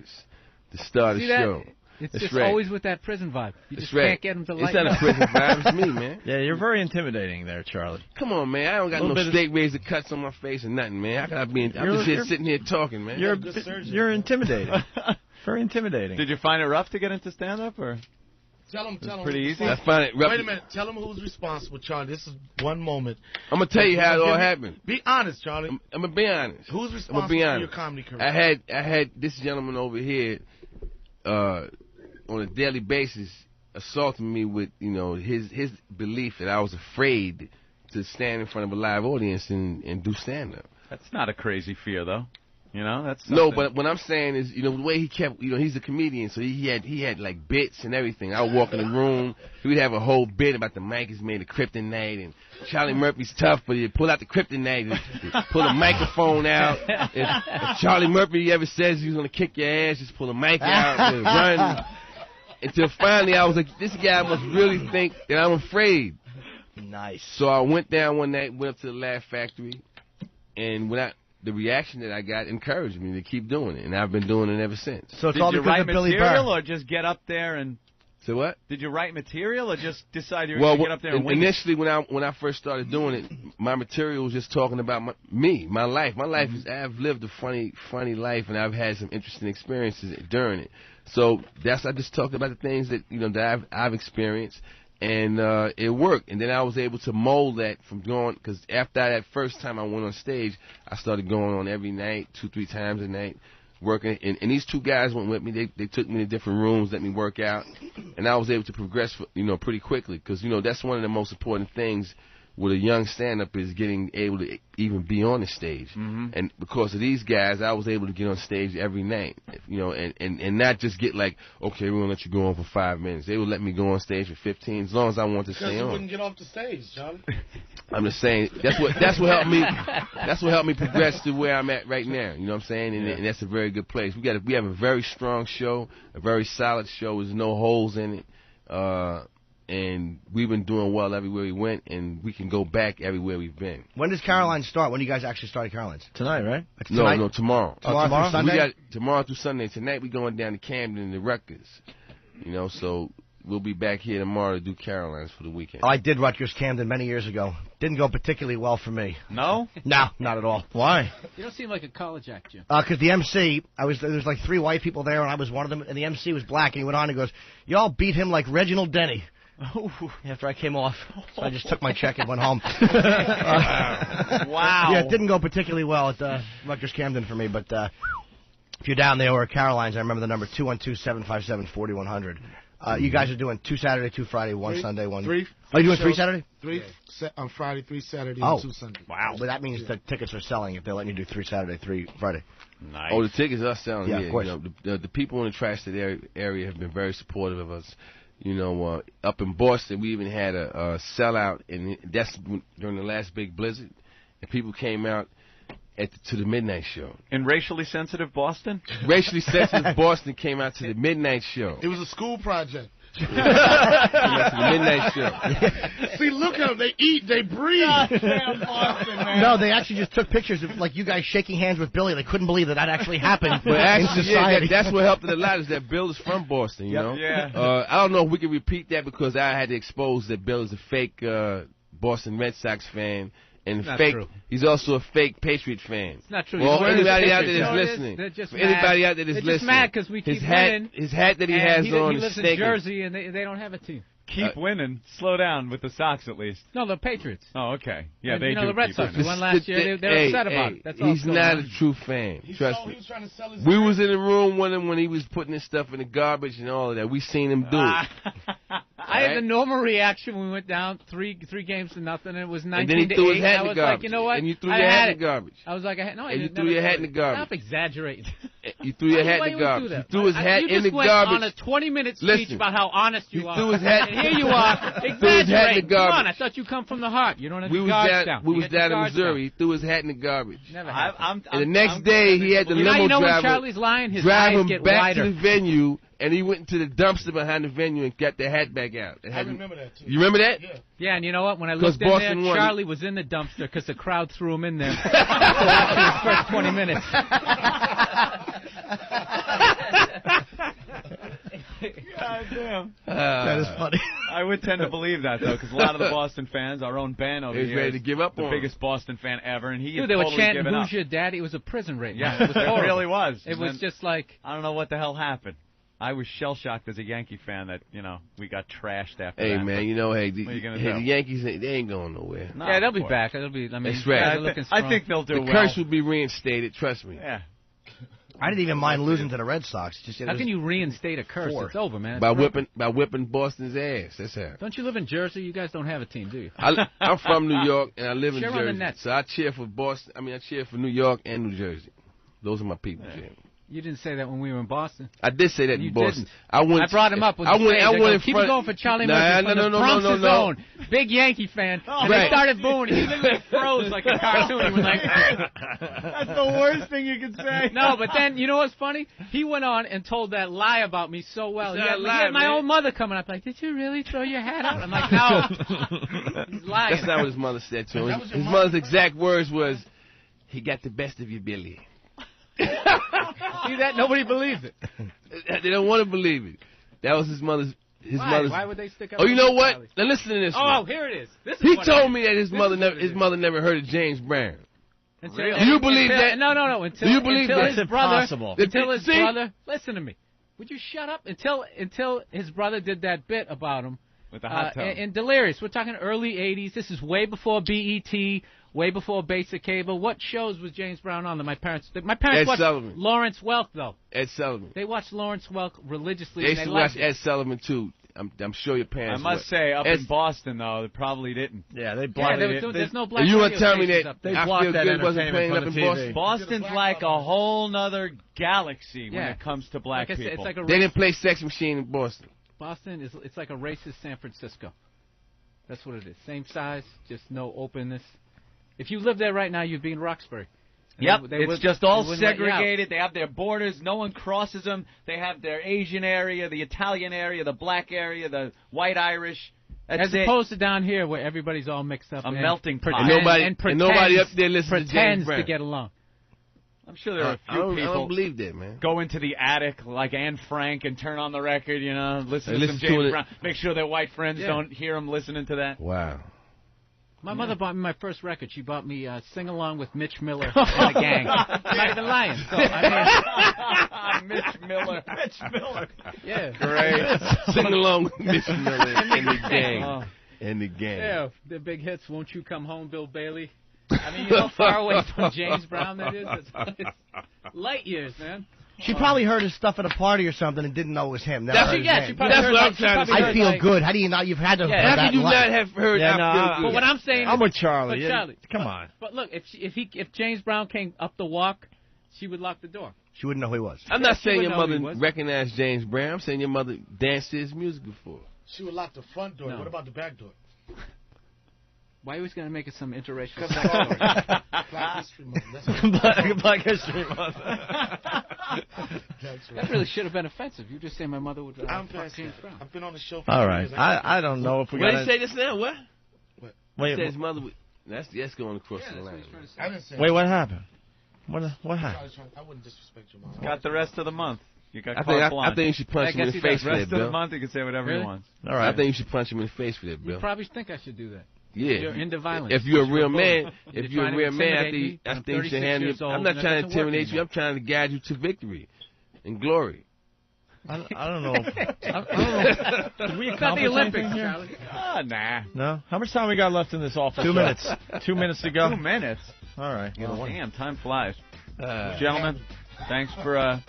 The star of the show. It's just always with that prison vibe. You just can't get him to lighten up. It's not a prison vibe. It's me, man. Yeah, you're very intimidating there, Charlie. Come on, man. I don't got no straight razor cuts on my face or nothing, man. I'm just here sitting here talking, man. You're intimidating. Very intimidating. Did you find it rough to get into stand-up, or? Tell him. Pretty easy. I find it rough. Wait a minute. Tell him who's responsible, Charlie. This is one moment. I'm going to tell you how it all happened. Be honest, Charlie. I'm going to be honest. Who's responsible for your comedy career? I had this gentleman over here on a daily basis assaulting me with, his belief that I was afraid to stand in front of a live audience and do stand-up. That's not a crazy fear, though. That's something. No, but what I'm saying is, the way he kept, he's a comedian, so he had like bits and everything. I would walk in the room, he would have a whole bit about the mic is made of kryptonite, and Charlie Murphy's tough, but he'd pull out the kryptonite, and pull the microphone out. If Charlie Murphy ever says he's gonna kick your ass, just pull the mic out and run. Until finally I was like, this guy must really think that I'm afraid. Nice. So I went down one night, went up to the Laugh Factory, and the reaction that I got encouraged me to keep doing it, and I've been doing it ever since. So it's all because of Billy Burr. Did you write material, or just get up there and? So what? Did you write material, or just decide you were going to get up there and wing initially, when I first started doing it, my material was just talking about my life. My life is, I've lived a funny life, and I've had some interesting experiences during it. So I just talked about the things that that I've experienced. And it worked. And then I was able to mold that from going, because after that first time I went on stage, I started going on every night, 2-3 times a night, working. And these 2 guys went with me. They took me to different rooms, let me work out. And I was able to progress, pretty quickly. Because, that's one of the most important things with a young stand-up is getting able to even be on the stage. Mm-hmm. And because of these guys, I was able to get on stage every night, and not just get like, okay, we're going to let you go on for 5 minutes. They would let me go on stage for 15, as long as I wanted to stay on. Because you wouldn't get off the stage, Charlie. I'm just saying, that's what helped me. That's what helped me progress to where I'm at right now. You know what I'm saying? And that's a very good place. We have a very strong show, a very solid show. There's no holes in it. And we've been doing well everywhere we went, and we can go back everywhere we've been. When does Caroline start? When do you guys actually start Caroline's? Tonight, right? No, tomorrow. Tomorrow through Sunday? Tomorrow through Sunday. Tonight we're going down to Camden to Rutgers. So we'll be back here tomorrow to do Caroline's for the weekend. Oh, I did Rutgers Camden many years ago. Didn't go particularly well for me. No? No, not at all. Why? You don't seem like a college act, Jim. Because the MC, there was like 3 white people there, and I was one of them, and the MC was black, and he went on and goes, y'all beat him like Reginald Denny. After I came off, so I just took my check and went home. Wow. Yeah, it didn't go particularly well at Rutgers Camden for me, but if you're down there or at Caroline's, I remember the number 212-757-4100. You guys are doing 2 Saturday, 2 Friday, 1 Sunday, 1. 3. Are you doing 3 Saturday? 3 on Friday, 3 Saturday, and 2 Sunday. Wow. But that means the tickets are selling if they're letting you do 3 Saturday, 3 Friday. Nice. Oh, the tickets are selling. Yeah, of course. You know, the people in the Tri-State area have been very supportive of us. You know, up in Boston, we even had a sellout, and that's during the last big blizzard, and people came out to the midnight show. In racially sensitive Boston? Racially sensitive Boston came out to the midnight show. It was a school project. Came out to the midnight show. See, look at them. They eat, they breathe. Boston, man. No, they actually just took pictures of like you guys shaking hands with Billy. They couldn't believe that actually happened But actually, in society. that's what helped it a lot is that Bill is from Boston, you know? Yeah. I don't know if we can repeat that because I had to expose that Bill is a fake Boston Red Sox fan. And fake. True. He's also a fake Patriot fan. It's not true. Well, anybody out there No, that's listening, they're just anybody mad. out there that's They're listening, just mad because we keep winning. His hat that he and has on he is lives in stinking. Jersey, and they don't have a team. Keep winning. Slow down with the Sox, at least. No, the Patriots. Oh, okay. Yeah, And, they you know, do. the Red keep Sox winning. won last year. They're upset about it. That's all. He's not a true fan. Trust me. He was trying to sell his We was in the room with him when he was putting his stuff in the garbage and all of that. We seen him do it. I had the normal reaction when we went down 3 games to nothing, and it was 19 And then he to threw 8. his hat I in the was garbage. like, you know what? And you threw I your had hat in it. the garbage. I was like, no, And you threw your hat in the garbage. Stop exaggerating. You threw your hat Why in the you garbage. do You that? threw his hat you in the just went garbage. on a 20-minute speech Listen, about how honest you are. threw his hat. And here you are, Threw his hat in the exaggerating. Come garbage. on, I thought you come from the heart. You don't have We the was guards down. down. We You was get the down in guards Missouri. He threw his hat in the garbage. Never happened. And the next day, he had the limo you know when driver Charlie's lying, his drive eyes him get back wider. to the venue, and he went into the dumpster behind the venue and got the hat back out. I remember that, too. You remember that? Yeah. Yeah, and you know what? When I 'Cause looked in there, Boston won. Charlie was in the dumpster because the crowd threw him in there after his first 20 minutes. God damn. That is funny. I would tend to believe that, though, because a lot of the Boston fans, our own Ben over He's here, ready to give up the on him. biggest Boston fan ever, and he Dude, had they were totally chanting, given up. "Who's your daddy?" It was a prison rape. Yeah, man. It was it horrible. really was. It And was then, just like, I don't know what the hell happened. I was shell-shocked as a Yankee fan that, we got trashed after Hey, that. man, What are you the gonna do? Yankees, they ain't going nowhere. No, yeah, they'll of be course. back. They'll be. I mean, That's right. they're I looking I strong. think they'll do The well. curse will be reinstated, trust me. Yeah. I didn't even mind losing to the Red Sox. Just, How can you reinstate a curse? 4. It's over, man. It's By broken. whipping Boston's ass. That's how. Don't you live in Jersey? You guys don't have a team, do you? I'm from New York and I live in Cheer on the Jersey, Nets. so I cheer for Boston. I cheer for New York and New Jersey. Those are my people, Jim. You didn't say that when we were in Boston. I did say that You in Boston. didn't. I brought him up. With the stage. I go, keep it going for Charlie Murphy from the Bronx's own. Big Yankee fan. And they started booing. He literally froze like a cartoon. He was like, That's the worst thing you can say. no, but then, you know what's funny? He went on and told that lie about me so well. He It's not had, a lie, he had my man. own mother coming up like, did you really throw your hat out? I'm like, no. He's lying. That's not what his mother said to That him. was your His mother? mother's exact words was, "He got the best of you, Billy." See that? Nobody believes it. They don't want to believe it. That was his mother's. Why would they stick up? Oh, you know with what? Charlie? Now listen to this. Oh, one. here it is. This is He what told it me is. that his This mother is never what it is. never heard of James Brown. Until, Do you believe until, that? No. Until, Do you believe until that? his That's brother, impossible. Until his See? brother, listen to me. Would you shut up? Until his brother did that bit about him. With the hot tub. in Delirious. We're talking early 80s. This is way before BET, way before basic cable. What shows was James Brown on that my parents Ed watched Sullivan. Lawrence Welk, though. Ed Sullivan. They watched Lawrence Welk religiously, They and used they to watch loved it. Ed Sullivan too. I'm sure your I parents. must would. say, up Ed- in Boston, though, they probably didn't. Yeah, they Yeah, blocked they were it. doing, there's no And black you radio want to tell me stations that up there. They I blocked Feel that Good wasn't playing entertainment up from in the Boston? TV. Boston's like a whole nother galaxy when Yeah. it comes to black Like I said, people. it's like a They race. didn't play Sex Machine in Boston. Boston it's like a racist San Francisco. That's what it is. Same size, just no openness. If you live there right now, you'd be in Roxbury. And Yep, they it's would- just they all wouldn't let you out. segregated. They have their borders. No one crosses them. They have their Asian area, the Italian area, the black area, the white Irish. That's As it. opposed to down here where everybody's all mixed up. A and melting pot. pretend- And nobody- and and nobody up there listens to James pretends Brown. to get along. I'm sure there are a I few don't people believe that, man. go into the attic like Anne Frank and turn on the record, listen They to listen some to James it. Brown. Make sure their white friends Yeah. don't hear them listening to that. Wow. My mother bought me my first record. She bought me Sing Along with Mitch Miller and the Gang. I'm not even lying. So, Mitch Miller. Mitch Miller. Yeah. Great. Sing along with Mitch Miller and the gang. Oh. And the gang. Yeah, the big hits. Won't You Come Home, Bill Bailey. I mean, you know how far away from James Brown that is? It's light years, man. She probably heard his stuff at a party or something and didn't know it was him. That's what I'm trying to say. I feel good. How do you not? You've had to. How could you not have heard? Yeah, I feel good. but what I'm saying, I'm with Charlie. But Charlie, come on. But look, if James Brown came up the walk, she would lock the door. She wouldn't know who he was. I'm not saying your mother recognized James Brown. I'm saying your mother danced to his music before. She would lock the front door. No. What about the back door? Why are you always going to make it some interracial sex story? Black History Month. Black History Month. That really should have been offensive. You just say my mother would. I'm past James Brown. I've been on the show for All 3 right. years. I don't know if we What got. did he say just now? What? Wait. He said his mother would. That's going across the line. I didn't say Wait, what happened? What happened? I wouldn't disrespect your mom. Got the rest of the month. You got I think you should punch him in the face for that, Rest of the Bill. month, he can say whatever he wants. All right. I think you should punch him in the face for that, Bill. You probably think I should do that. Yeah. You're into violence. If you're a real man, You're trying to intimidate me, I I'm think you should 36 handle years it. old, I'm not and that trying to doesn't work intimidate you. anymore. I'm trying to guide you to victory and glory. I don't know. I don't know. Did we It's not the accomplish Olympics, anything here? Charlie. Nah. No. How much time we got left in this office? 2 minutes. 2 minutes to go. 2 minutes. All right. Well, damn, time flies. Gentlemen, thanks for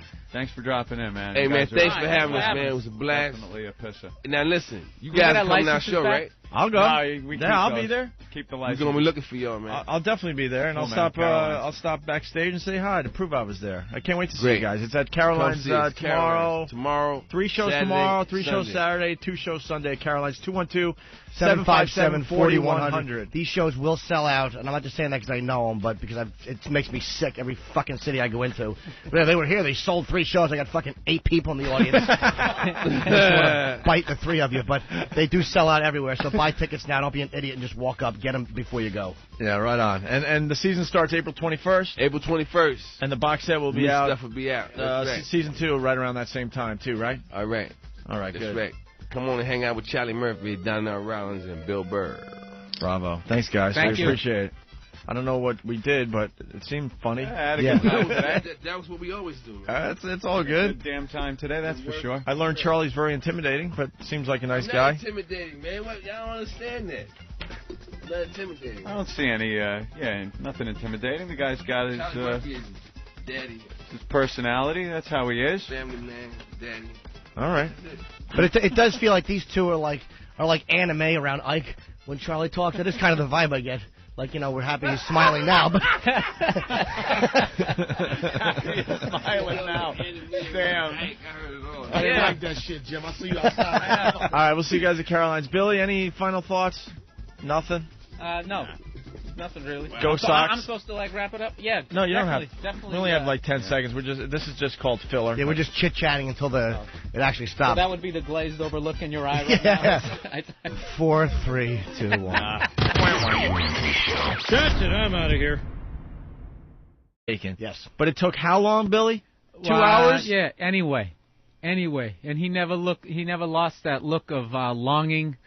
dropping in, man. Hey, You man, guys are- thanks for having us, man. It was a blast. Definitely a pisser. Now, listen, you You got guys our are coming our licenses show, back? right? I'll go. No, we keep I'll those. be there. Keep the We're license. going to be looking for y'all, man. I'll definitely be there, and Cool, I'll man. stop. Caroline's. I'll stop backstage and say hi to prove I was there. I can't wait to see Great. you guys. It's at Come Caroline's see us, tomorrow. Tomorrow. 3 shows Saturday, tomorrow, 3 shows Sunday. Saturday, 2 shows Sunday at Caroline's. 212-757-4100. These shows will sell out, and I'm not just saying that because I know them, but because it makes me sick every fucking city I go into. But they were here. They sold 3 shows. I got fucking 8 people in the audience. I just want to bite the 3 of you, but they do sell out everywhere. So buy tickets now. Don't be an idiot and just walk up. Get them before you go. Yeah, right on. And the season starts April 21st. April 21st. And the box set will be New out. stuff will be out. That's right. Season 2 right around that same time too, right? All right. All right, That's good. right. Come on and hang out with Charlie Murphy, Donnell Rollins, and Bill Burr. Bravo. Thanks, guys. Thank you. Appreciate it. I don't know what we did, but it seemed funny. Yeah, That was what we always do. It's all good. Good damn time today, that's for sure. I learned Charlie's very intimidating, but seems like a nice I'm guy. not intimidating, man. Y'all don't understand that. I'm not intimidating. I don't see any, nothing intimidating. The guy's got his, Charlie Murphy is daddy, his personality. That's how he is. family man, daddy. All right. But it does feel like these two are like anime around Ike when Charlie talks. That is kind of the vibe I get. Like, we're happy he's smiling now, but He's smiling now. Damn. I didn't like that shit, Jim. I'll see you outside. All right, we'll see you guys at Caroline's. Billy, any final thoughts? Nothing? No. Nothing really. Go Sox. I'm supposed to wrap it up. Yeah. No, you don't have. Definitely. We only have like 10 seconds. This is just called filler. yeah, we're just chit-chatting until it actually So stops. that would be the glazed over look in your eye right now. 4, 3, 2, 1. That's it. I'm out of here. Yes. But it took how long, Billy? 2 Well, hours? Yeah. Anyway, and he never lost that look of longing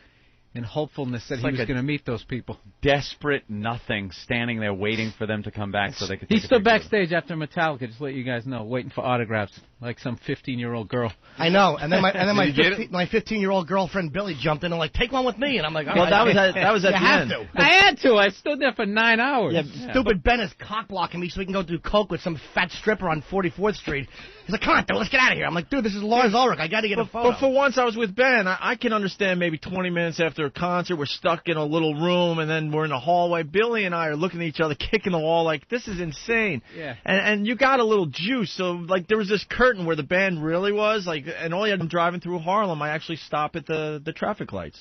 and hopefulness that he was going to meet those people. Desperate nothing, standing there waiting for them to come back so they could. He take a stood picture. backstage after Metallica, just to let you guys know, waiting for autographs, like some 15-year-old girl. I know, and then my 15-year-old girlfriend Billy jumped in and take one with me, and I'm like, Well, that was at you the have end. to. I had to. I stood there for 9 hours. Yeah, stupid Ben is cock blocking me so we can go do coke with some fat stripper on 44th Street. He's like, come on, dude, let's get out of here. I'm like, dude, this is Lars Ulrich. I got to get a photo. But for once I was with Ben, I can understand maybe 20 minutes after a concert, we're stuck in a little room, and then we're in a hallway. Billy and I are looking at each other, kicking the wall like, this is insane. Yeah. And you got a little juice, so there was this curtain where the band really was, and all you had them driving through Harlem, I actually stop at the traffic lights.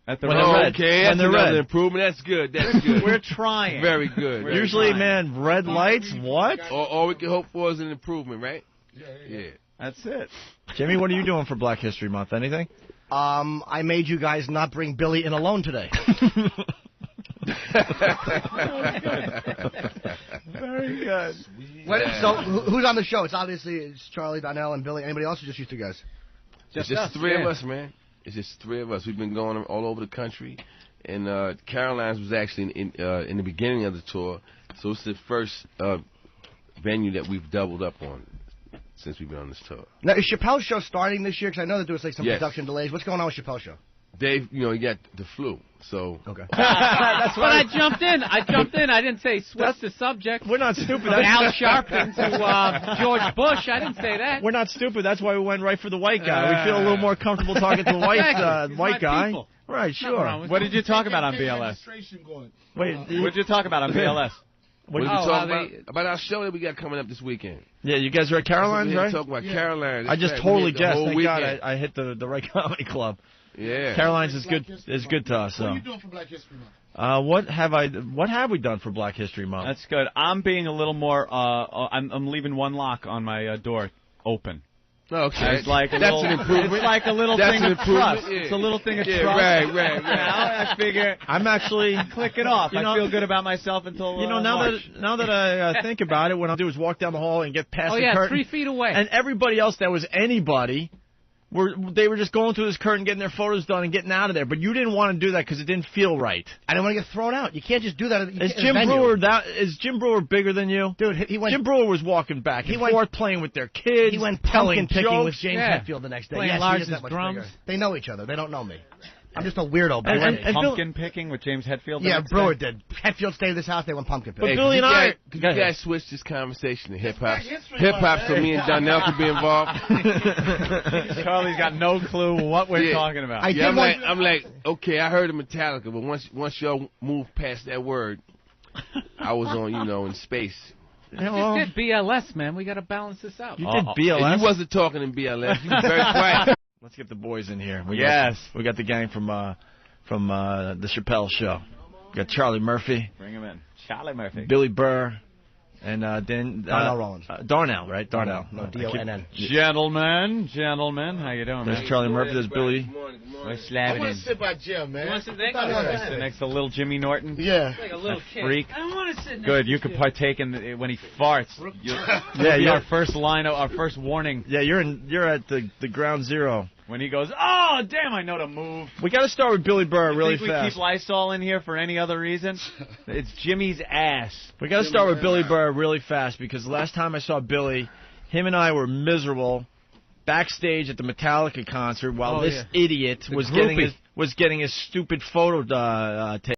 At the When red. they're red. Okay, When that's they're another red. improvement. That's good. That's good. We're trying. Very good. Usually, man, red lights, what? All we can hope for is an improvement, right? Yeah. That's it. Jimmy, what are you doing for Black History Month? Anything? I made you guys not bring Billy in alone today. Very good. So who's on the show? It's Charlie, Donnell, and Billy. Anybody else, or just you two guys? It's just three of us, man. It's just 3 of us. We've been going all over the country, and Caroline's was actually in the beginning of the tour, so it's the first venue that we've doubled up on since we've been on this tour. Now, is Chappelle's show starting this year? Because I know that there was some Yes. production delays. What's going on with Chappelle's show? Dave, you know, he got the flu. So okay. That's what I jumped in. I didn't say switch the subject. We're not stupid. Al Sharpton to George Bush. I didn't say that. We're not stupid. That's why we went right for the white guy. We feel a little more comfortable talking to a white guy. People. Right, sure. What did you talk about on BLS? Wait, what did you talk about on BLS? What did you talk about our show that we got coming up this weekend? Yeah, you guys are at Caroline's, right? Talking about Caroline's. I just totally guessed. Thank God I hit the right comedy club. Yeah, Caroline's is good to us. So. What are you doing for Black History Month? What have we done for Black History Month? That's good. I'm being a little more. I'm leaving one lock on my door open. Okay, it's like an improvement. It's like a little thing of trust. Yeah. It's a little thing of trust. Right. Now I figure I'm actually click it off. I feel good about myself until now that I think about it, what I'll do is walk down the hall and get past the curtain. 3 feet away. And everybody else that was anybody. They were just going through this curtain, getting their photos done, and getting out of there. But you didn't want to do that because it didn't feel right. I didn't want to get thrown out. You can't just do that. Is Jim Brewer bigger than you? Dude, Jim Brewer was walking back and forth, playing with their kids. He went telling pumpkin picking with jokes. James Hetfield the next day. Playing Lars's drums. Bigger. They know each other. They don't know me. I'm just a weirdo. And pumpkin picking with James Hetfield? Yeah, Brewer did. Hetfield stayed at this house. They went pumpkin picking. But Billy and I... Could you guys switch this conversation to hip-hop? Hip-hop so me and Donnell could be involved. Charlie's got no clue what we're talking about. I'm like, okay, I heard of Metallica, but once y'all moved past that word, I was on, in space. You just did BLS, man. We got to balance this out. You did BLS? And you wasn't talking in BLS. You were very quiet. Let's get the boys in here. We got the gang from the Chappelle Show. We got Charlie Murphy. Bring him in. Charlie Murphy. Billy Burr. And Darnell Rollins. Darnell, right? Darnell. No, D-O-N-N. Gentlemen. How you doing, There's Charlie Murphy. There's Billy. I want to sit by Jim, man. You want to sit next to little Jimmy Norton? Yeah. Like a little kid. Freak. I want to sit next Good. to You could partake in when he farts. You're our first line, our first warning. Yeah, you're at the ground zero. When he goes, oh, damn, I know to move. We got to start with Billy Burr really think fast. We keep Lysol in here for any other reason? It's Jimmy's ass. We got to start with Billy Burr really fast because the last time I saw Billy, him and I were miserable backstage at the Metallica concert while this idiot was getting his stupid photo taken.